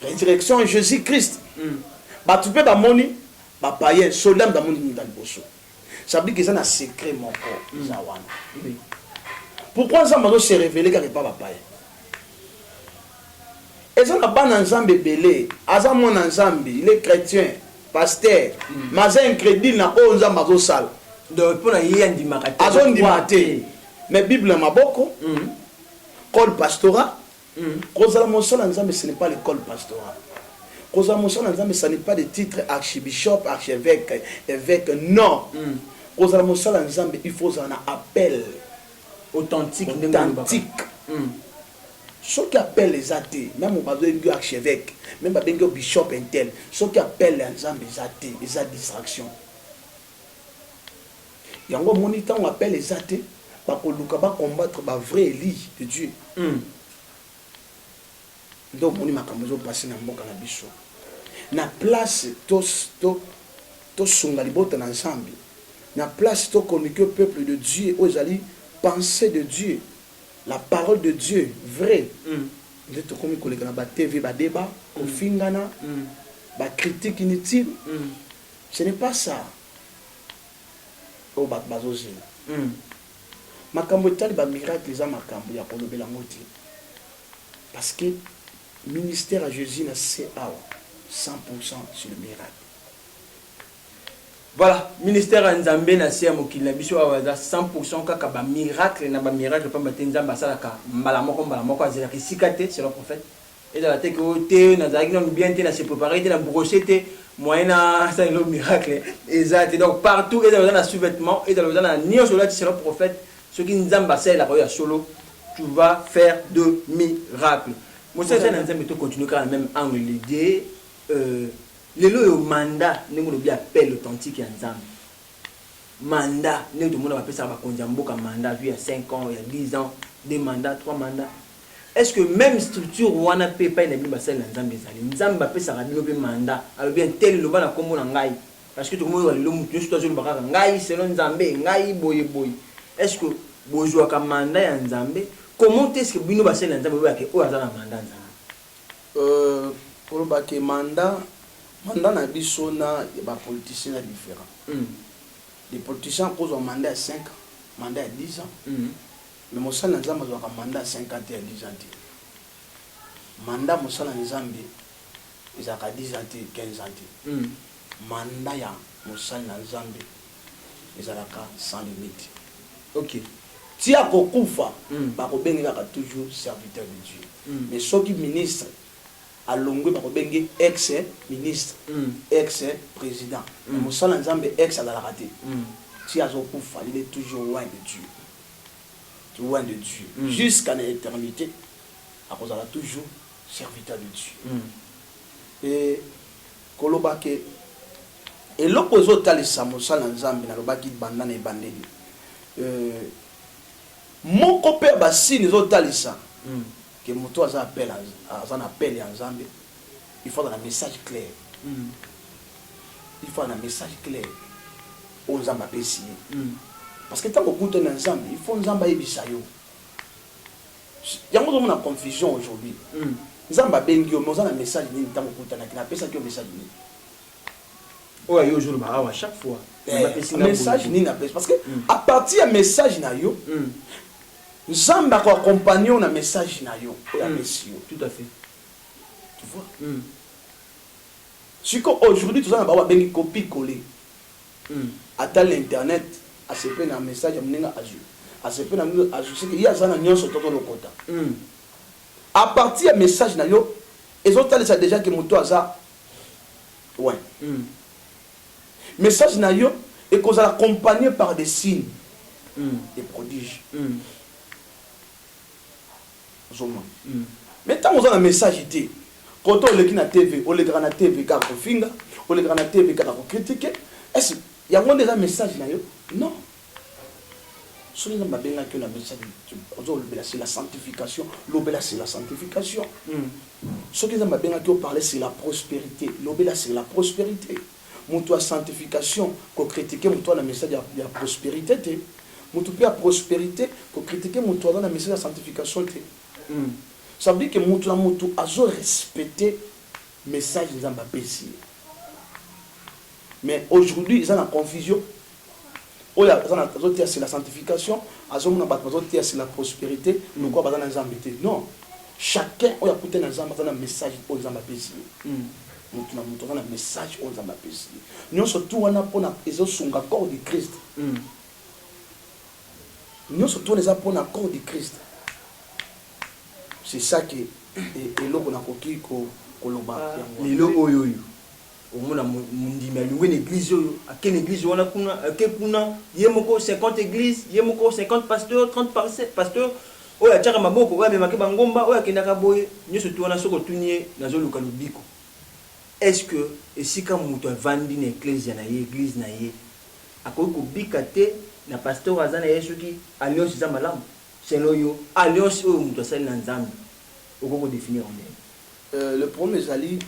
Résurrection Jésus-Christ. Bah tu peux bamoni bah païen soldat bamoni dans le bosso. Ça veut dire que ça n'a secret mon corps. Pourquoi ça m'a se révélé quelque part bah païen? Et ça n'a pas d'ensemble belé. Azam mon ensemble, il est chrétien, pasteur, mais incrédule na onze mazo sale. Donc pour la yé andi makate. Azon di maté. Mais Bible maboko. Col pastoral. Kozala Monsol Nzambe, ce n'est pas l'école pastorale. Kozala Monsol Nzambe, ce n'est pas des titres archibishop, archevêque, évêque. Non. Kozala Monsol Nzambe, il faut un appel authentique. Ceux qui appellent les athées, même au besoin de archevêque, même au bishop intel, ceux qui appellent les Nzambe, les athées, les distractions. Il y a un moment où on appelle les athées. Pour combattre la vraie Élie de Dieu. Donc, on a passé dans le biso. Na place, to songa libota ensemble. Na place, to communiquer au peuple de Dieu, aux alliés, penser de Dieu, la parole de Dieu, vrai. Vous êtes comme collègues dans la TV, ba débat, au fingana, ba critique inutile. Ce n'est pas ça. Au bat bazozine. Makambo tali ba miracle za makambo ya kolobela ngoti parce que ministère à Jésus na c'est 100% sur le miracle. Voilà, ministère à Nzambe na c'est mokili na biso awa 100% kaka ba miracle na ba miracle pa matenza mbasala ka mbala moko azela kisikate c'est le prophète et dans la tête que te na zaki na bien te na se préparer te na brosser te moyena ça le miracle exact donc partout et dans le sous-vêtement et dans le dans nion sur là c'est le prophète. Ce qui nous ambassait la royaume solo, tu vas faire de miracles. Moi, c'est un exemple de continuer quand même angle l'idée. Le mandat, nous avons bien appel authentique et ensemble. Mandat, nous avons appelé ça un mandat, il y a 5 ans, il y a 10 ans, 2 mandats, 3 mandats. Est-ce que même structure où on a payé pas une ambassade dans Nzambe, Nzambe appelle ça un mandat, alors bien tel le ban à comme on a parce que tout le monde a le mot, je suis toujours ngai selon Nzambe, ngai boye boye. Est-ce que bonjour comme mandat en Nzambe, comment est-ce que bino ba sel Nzambe ba ke o azana mandat Nzambe? Pour ba ke mandat na biso na ba politiciens différents. Les politiciens posent un mandat à 5 ans, mandat à 10 ans. Mais Mosala Nzambe a un mandat à 50 et à 10 ans. Mandat Mosala Nzambe ils a 10 ans et 15 ans. Mandat ya Mosala Nzambe ils a sans limite. Ok. ti akokufa bakobengaka toujours serviteur de Dieu. Mais ceux qui ministre alongwe bakobenge ex ministre, ex président. Mosala nzambe ex azalaka te. Ti azokufa, il est toujours loin de Dieu. Loin de Dieu. Jusqu'à l'éternité, akozala toujours serviteur de Dieu. Et kolobake eloko ezotalisa mosala nzambe nalobaki banda na ebandeli. Moko pe basini ezotalisa que moto aza appel aza appel ya nzambe, il faut un message clair. Il faut un message clair aux nzambe apesi. Parce que tant que kuta na nzambe, il faut nzambe yebisa yo. Yango na confusion aujourd'hui. Nzamba bengi yo moza na message ni ntango kutana kina pesa ki message ni. Oya yo jour ba à chaque fois. Message ni na pesa parce que à partir de message na yo, nzamba ko accompagner na message na yo, oya messio. Tout à fait. Tu vois? Si aujourd'hui tout ça ba bengi copie coller. À l'internet, à ce point un message amener à Dieu. À ce point à Dieu, il y a ça na nyonso toto lokota. À partir du message na yo, ils ont dit ça déjà que moto aza ouais. Message na yo et qu'on a accompagné par des signes, des prodiges. Mais tant qu'on a un message été, quand on le na TV, on le na TV car on finga, on le na TV car on critique, est-ce il y a déjà un message na yo? Non. C'est la sanctification. L'obéla c'est la sanctification. Ce qui est parler c'est la prospérité. L'obéla c'est la prospérité. Mon toi sanctification, qu'on critique mon toi le message de la prospérité. Mon toi la prospérité, qu'on critique mon toi dans le message de la sanctification. Ça veut dire que mon toi a respecté le message de la mais aujourd'hui ils ont la confusion. C'est la sanctification, c'est la prospérité, non. Chacun a un message aux message aux nous surtout on a pour corps de Christ. Nous surtout les pour le corps de Christ. C'est ça qui est l'eau omona mundimi alingwe na église oyo akene église wana kuna kuna yemoko 50 église yemoko 50 pasteurs 30 pasteurs oyo atchaka maboko oyo amemaki bangomba oyo akendaka boye nyonso tu wana soko tunie nazoluka lobiko. Est-ce que esika mutu avandi na église na ye église na ye akoki kobika te na pasteur aza na ye soki alliance eza malamu selon yo alliance oyo mutu asali na nzambe okoko définir le premier ezali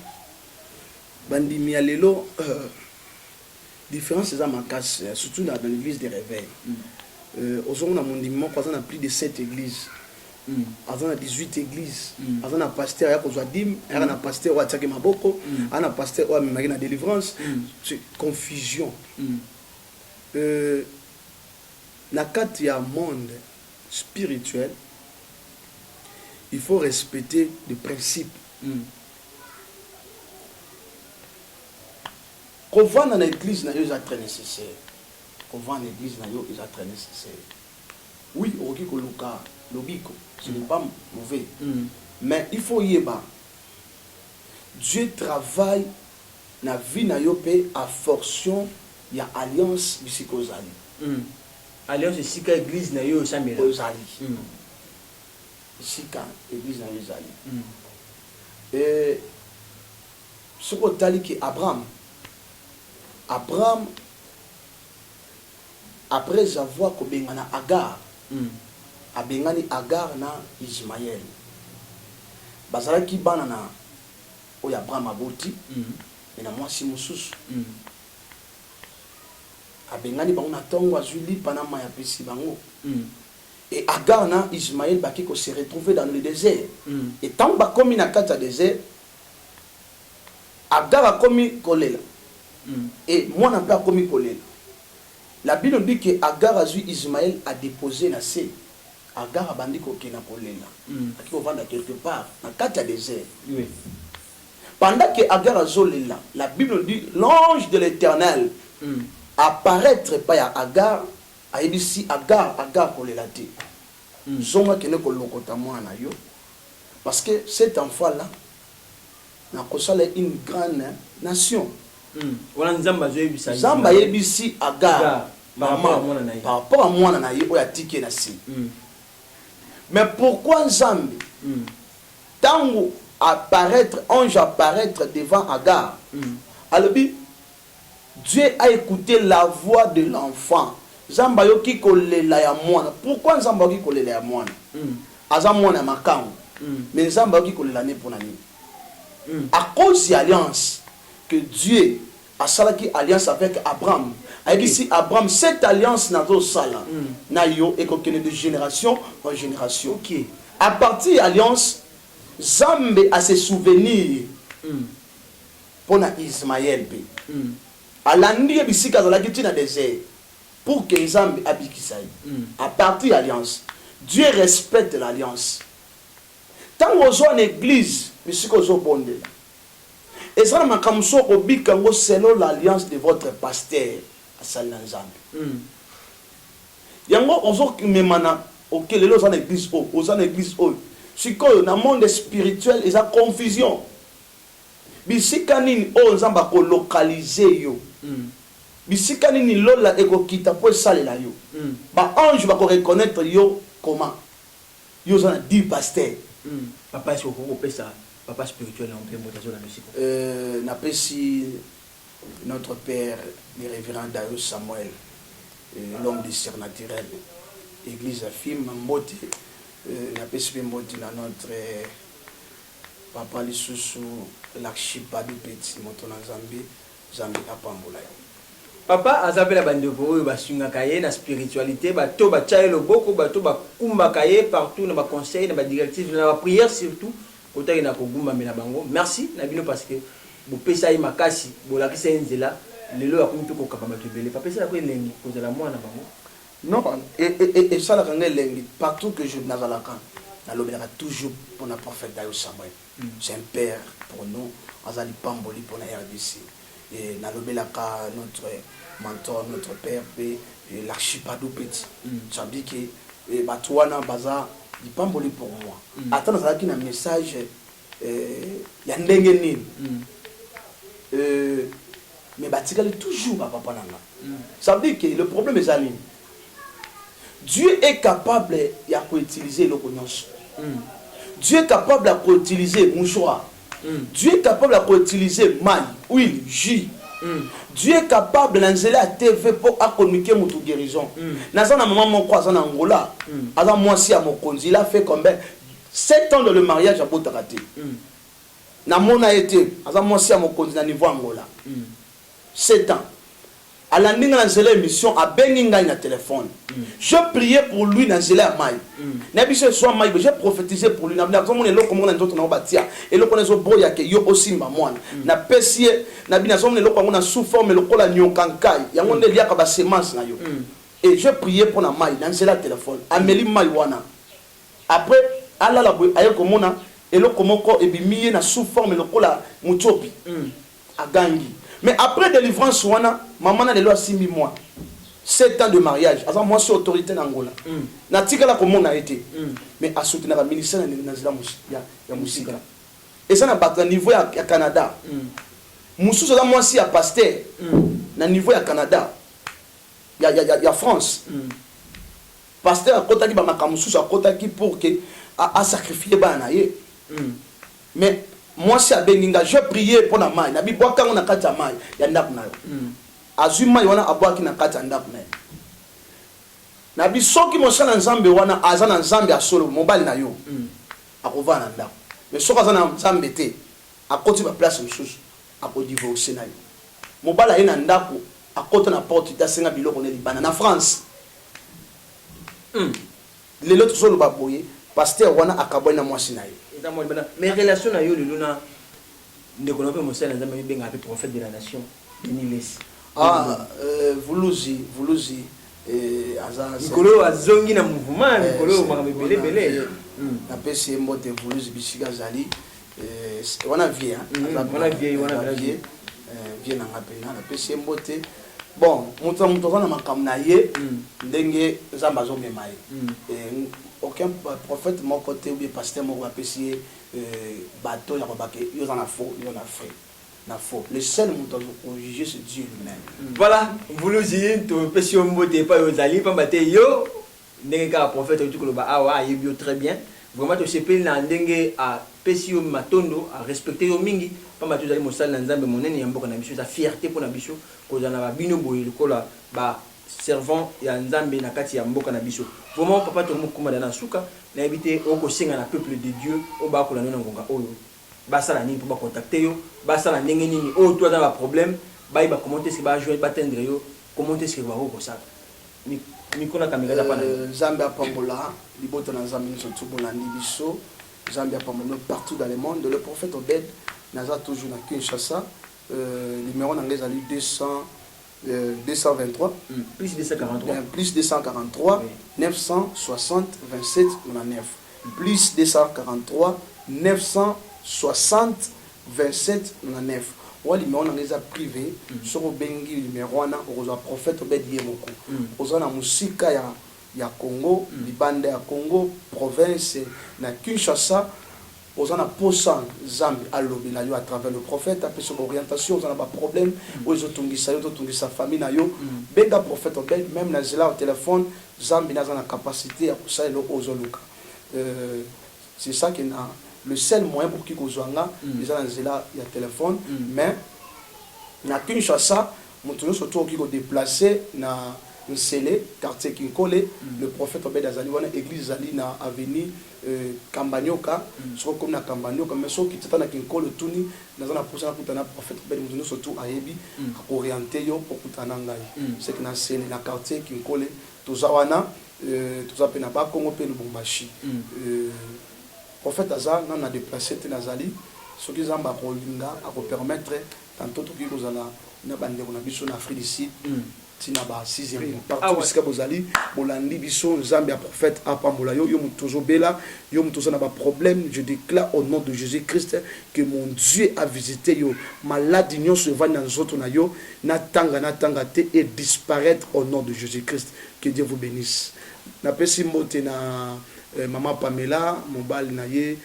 bandimi alelo différence c'est ça ma casse surtout dans l'église des réveils on a mon dimanche on a plus de 7 églises on a 18 églises on a pasteur ya kozwa dim on a pasteur wa tsaki maboko on a pasteur wa memaki na délivrance c'est confusion na kati ya monde spirituel il faut respecter des principes. Qu'on va dans l'église, c'est très nécessaire. Qu'on va dans l'église, c'est très nécessaire. Oui, ce n'est pas mauvais. Mais il faut y aller. Dieu travaille dans la vie à fonction de l'alliance du psychosali. Alliance de Sika église na yo samela. Sika église na yo zali. Et ce qu'on t'a dit que Abraham, après avoir kobengana Agar, abengani Agar na Ismaël. Bazalaki banana oya Abraham aboti, mais na mwasi mususu. Abengani bango na tongo azuli panama ya pesi bango. Et Agar na Ismaël baki ko se retrouver dans le désert. Et tant ba komi na kata désert, Agar a komi kolela. Et moi n'a pas commis coller. La Bible dit que Agar a vu Ismaël a déposé na sé. Agar a bandi ko kena kolela. Aki vendre quelque part dans quatre désert. Oui. Pendant que Agar a zolela, la Bible dit l'ange de l'Éternel apparaître pas à Agar a dit si Agar kolela té. zonga kene kolokota mwana yo parce que cet enfant là na kosala une grande nation. Wana nzamba zo yebisa. Nzamba yebisi Agar par rapport à mwana na ye oya tike na si. Mais pourquoi Nzambe tango apparaître ange apparaître devant Agar alobi Dieu a écouté la voix de l'enfant. Nzamba yo ki kolela ya mwana. Pourquoi Nzamba yo ki kolela ya mwana? Aza mwana makango. Mais Nzamba yo ki kolela ne pona ni. À cause de l'alliance que Dieu a salaki alliance avec Abraham. A dit si Abraham cette alliance n'a pas sala. Na yo et kokene de génération en génération. À partir de l'alliance Nzambe a ses souvenirs pour na Ismaël pe. Alandi bisika zalaki tina désert pour que Nzambe abikisa. À partir de l'alliance Dieu respecte l'alliance. Tant aux en église bisika zo bonde. Et ça m'a comme ça au bikango selon l'alliance de votre pasteur à Salina Nzambe. Yango ozo memana OK les gens en église aux en église si que dans le monde spirituel il y a confusion. Bisika nini o Nzamba ko localiser yo. Bisika nini lola eko kita po salela yo. Ba ange ba ko reconnaître yo comment. Yo zana dit pasteur. Papa est au pesa papa spirituel en plein motazo la musique. N'apprécie notre père le révérend Dayo Samuel l'homme du surnaturel église affirme mbote n'apprécie mbote na notre papa lisusu l'archipa du petit moto na Zambi apambola. Papa azabela bandeko oyo basunga kaye na spiritualité bato ba tchaye loboko bato ba kumba kaye partout na ba conseil na ba directive na ba prière surtout kota na kogumba mena bango. Merci na bino parce que bo pesa yi makasi bo la kisa nzela lelo ya kumtu ko kapamba tebele papa ça ko elengi ko zala mwana bango. Non et ça la kanga elengi partout que je nazalaka na lobelaka toujours pour na prophète Dayo Samuel. C'est un père pour nous azali pamboli pour la RDC. Et nalobelaka notre mentor, notre père, l'archipado petit. Ça dit que Batouana Baza, il pas pour moi. Attends, ça a un message, il y a un dengue. Mais Batikali toujours papa nanga. Ça veut dire que le problème est aligné. Dieu est capable d'utiliser le cognos. Dieu est capable d'utiliser mouchoir. Dieu est capable d'utiliser maille, huile, jus. Dieu est capable d'enlever la TV pour communiquer mon guérison. Nazana maman mon croisant en Angola. Avant moi si à mon conduit, il a fait combien 7 ans de le mariage à Botarate. Na mon a été avant moi si à mon conduit à niveau Angola. 7 ans. À la ligne dans l'émission à Beninga na téléphone. Je priais pour lui dans la maille. N'abi ce soir maille, j'ai prophétisé pour lui. N'a pas mon élo comment on entend na batia. Et le connaît zo boya que yo aussi ma moine. Na pesier na bi na zo mon élo comment on a sous forme le kola nyokankai. Ya mon elia ka ba semence na yo. Et je priais pour la maille dans la téléphone. Amélie maille wana. Après ala la boy ayo comment na et le comment ko e bi mié na sous forme le kola mutopi. A gangi. Mais après délivrance, maman a des lois 6 000 mois. 7 ans de mariage. Avant moi, je suis autorité en Angola. Natika là comment on a été. Mais à soutenir le ministère de la musique. Et ça n'a pas de niveau à Canada. Moussou, c'est là moi aussi à pasteur. Na niveau à Canada. Il y a France. Pasteur à côté qui va moussou à côté qui pour que à sacrifier banaye. Mais moi si à Beninga je priais pour la maille na bi boka on a kata maille ya ndap na yo azuma yona abwaki na kata ndap na na bi soki mo sana nzambe wana azana nzambe asolo mobali na yo akova na ndap mais soki azana nzambe te akoti ba place msusu akodivorcer na yo mobali ayina ndako akota na porte dasenga biloko ne libana na France lelo tsolo ba boye pasteur wana akabona na mwasi na yo. Mais relation à yo le luna ne connaît pas mon seul nzambe benga pe prophète de la nation Niles. Vuluzi azan Nikolo azongi na mouvement Nikolo makambe belé na pesi mbote Vuluzi bisika zali wana vie wana vie vie na ngapena na pesi mbote bon moto na makamna ye ndenge nzambe azomema ye aucun prophète mon côté ou bien pasteur mon apesi bateau ya kobake yo na faux yo na fait na faux le seul moto au juger c'est Dieu lui-même. Voilà mbuluzi to pesi mbote pa yo zali pa mbate yo ndenge ka prophète tu koloba awa yebio très bien vraiment to sepeli na ndenge a pesi yo matondo a respecter yo mingi pa mbate zali mosala na nzambe monene ya mboka na biso za fierté pour na biso ko za na ba bino boye kola ba servant ya nzambe na kati ya mboka na biso vraiment papa to mukuma na suka na ebité oko singa na peuple de Dieu o ba ko na nona ngonga oyo basala nini pour ba contacter yo basala ndenge nini o toi dans ba problème ba ba commenter ce ba jouer ba tendre yo commenter ce ba ko ça ni kona kamera za pana Zambia pambola libota na Zambia surtout bolandi biso Zambia pambola partout dans le monde le prophète Obed naza toujours na Kinshasa numéro n'anglais ali 223 plus 243 plus 243 oui. 960 27 99 plus 243 960 27 99 wali numéro n'anglais privé sur bengi numéro wana okozwa prophète Obed Yemoko okozwa na musika ya Congo libanda ya Congo province na Kinshasa aux ana posan Zambi alobi na yo à travers le prophète après son orientation aux ana pas problème aux otungisa yo tungisa famille na yo bega prophète Obed même na zela au téléphone Zambi na zana capacité à pousser le ozoluka c'est ça qui na le seul moyen pour qui kozwanga les ana zela ya téléphone mais na Kinshasa mutuno surtout qui ko déplacer na Nsele, quartier Kinkole, le prophète Obed Azali, wana église Zali na avenue Kambanyoka, soit comme na Kambanyoka, mais ceux qui étaient na Kinkole Tuni, dans un approche na kutana prophète Obed Mutuno surtout ayebi orienté yo pour kutana ngai. C'est que na Nsele na quartier Kinkole, tozawana tozape na ba Kongo pe Lubumbashi. Prophète Azali na déplacé te nazali, ceux qui zamba kolinga a permettre tantôt tout qui kozala na bande na biso na Afrique d'ici. Tina ba 6e partout jusqu'à bozali bolandi biso Zambia prophète apambola yo mutozo bela yo mutozo na ba problème je déclare au nom de Jésus-Christ que mon Dieu a visité yo maladie nyo se va dans zoto na yo na tanga te et disparaître au nom de Jésus-Christ. Que Dieu vous bénisse. Na pesi mbote na maman Pamela mobile na ye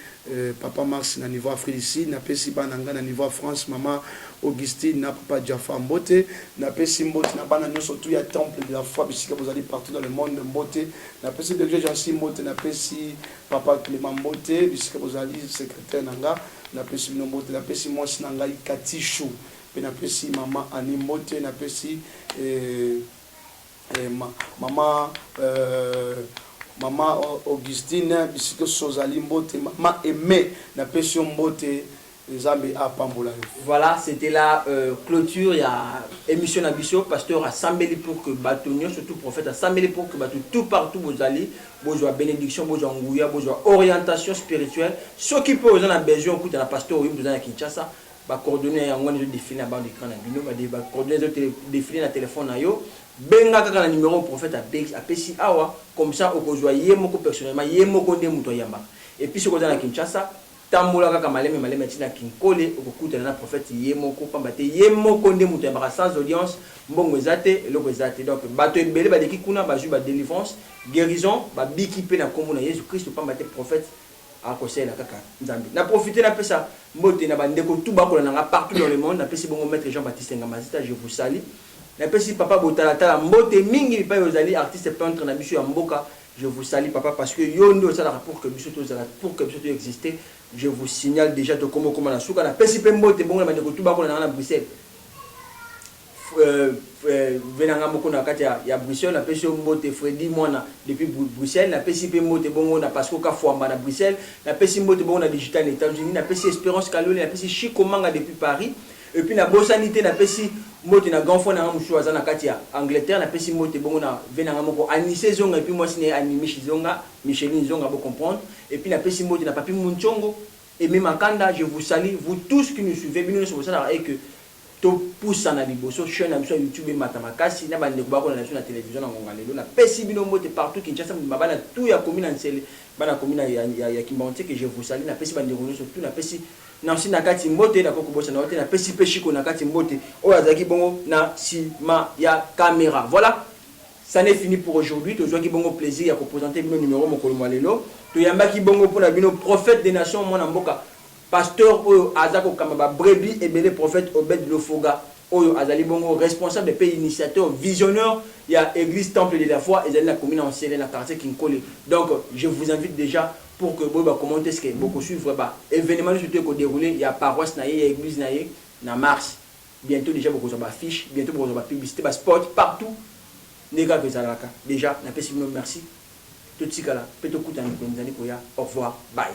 papa Max na niveau Afrique ici na pesi bananga na niveau France maman Augustine na papa Jaffa mbote na pesi mbote na bana nyoso tout ya temple de la foi bisika vous allez partout dans le monde mbote na pesi de Jean mbote na pesi papa Clément mbote bisika vous allez secrétaire nanga na pesi mbote na pesi moi nanga Katishu pe na pesi maman Ani mbote na pesi maman Augustine bisika sozali mbote ma aimé na pesi mbote Zambi a pambola. Voilà, c'était la clôture, il y a émission Nabiso, pasteur a sambeli pour que Batonio, surtout prophète a sambeli pour que Batou tout partout vous allez, vous avez bénédiction, vous avez ngouya, vous avez orientation spirituelle. Ceux qui peuvent vous en avoir besoin, écoutez la pasteur ou vous avez Kinshasa, bah coordonner en de défiler à bas d'écran na bino, bah coordonner de défiler na téléphone na yo. Benga kaka na numéro prophète a pesi awa comme ça au kozwa yemoko personnellement yemoko nde muto yamba. Et puis ce qu'on a na Kinshasa tambola kaka maleme tina Kinkole okukuta na prophète yemoko pambate yemoko nde muto yamba sans audience mbongo ezate eloko ezate donc bato ebele ba deki kuna ba ju ba délivrance guérison ba biki pe na kombo na Jésus Christ pambate prophète a kosela kaka nzambi na profiter na pesa mbote na bandeko tout bakola na partout dans le monde na pesi bongo maître Jean-Baptiste Ngamazita je vous salue na pesi papa botalata mbote mingi pa yozali artiste peintre na biso ya mboka je vous salue papa parce que yondo ça pour que biso pour que biso exister je vous signale déjà de comment na suka na pesi pe mbote bongo na bandeko tout bakola na Bruxelles venanga moko na kati ya Bruxelles na pesi mbote Freddy Mwana depuis Bruxelles na pesi pe mbote bongo na Pasco Kafwamba na Bruxelles na pesi mbote bongo na Digital aux États-Unis na pesi Espérance Kalole na pesi Chico Manga depuis Paris et puis na bosanité na pesi mbote na grand fond na mushu aza na kati ya Angleterre na pesi mbote bongo na venanga moko Anissé Zonga et puis moi sine Annie Zonga Micheline Zonga pour comprendre et puis na pesi mbote na Papi Munchongo et même Makanda je vous salue vous tous qui nous suivez bino sur ça et que to pousse na liboso chaîne na YouTube Matamakasi na bande ko bako na télévision na ngongalelo na pesi bino mbote partout Kinshasa mabana tout ya commune Nsele bana commune ya Kimbonte que je vous salue na pesi bande ko surtout na pesi nansi na kati mbote na kokobosa na wote na pesi peshiko na kati mbote oyo azaki bongo na sima ya caméra. Voilà, ça n'est fini pour aujourd'hui. Toujours qui bongo plaisir à présenter bino numéro mokolo malelo to yambaki bongo pour na bino prophète des nations mwana mboka pasteur oyo azako kama brebis et belé prophète Obed Lofoga oyo azali bongo responsable des pays initiateur visionnaire il y a église temple de la foi et la commune en Sierra la quartier Kinkole. Donc je vous invite déjà pour que vous commentez ce que beaucoup suivre événement surtout qu'on déroulé il y a paroisse naie, il y a église naie na mars. Bientôt déjà beaucoup sur fiche, bientôt beaucoup sur publicité, sport partout. Déjà na merci. Tout ce cas là, peut-être au revoir, bye.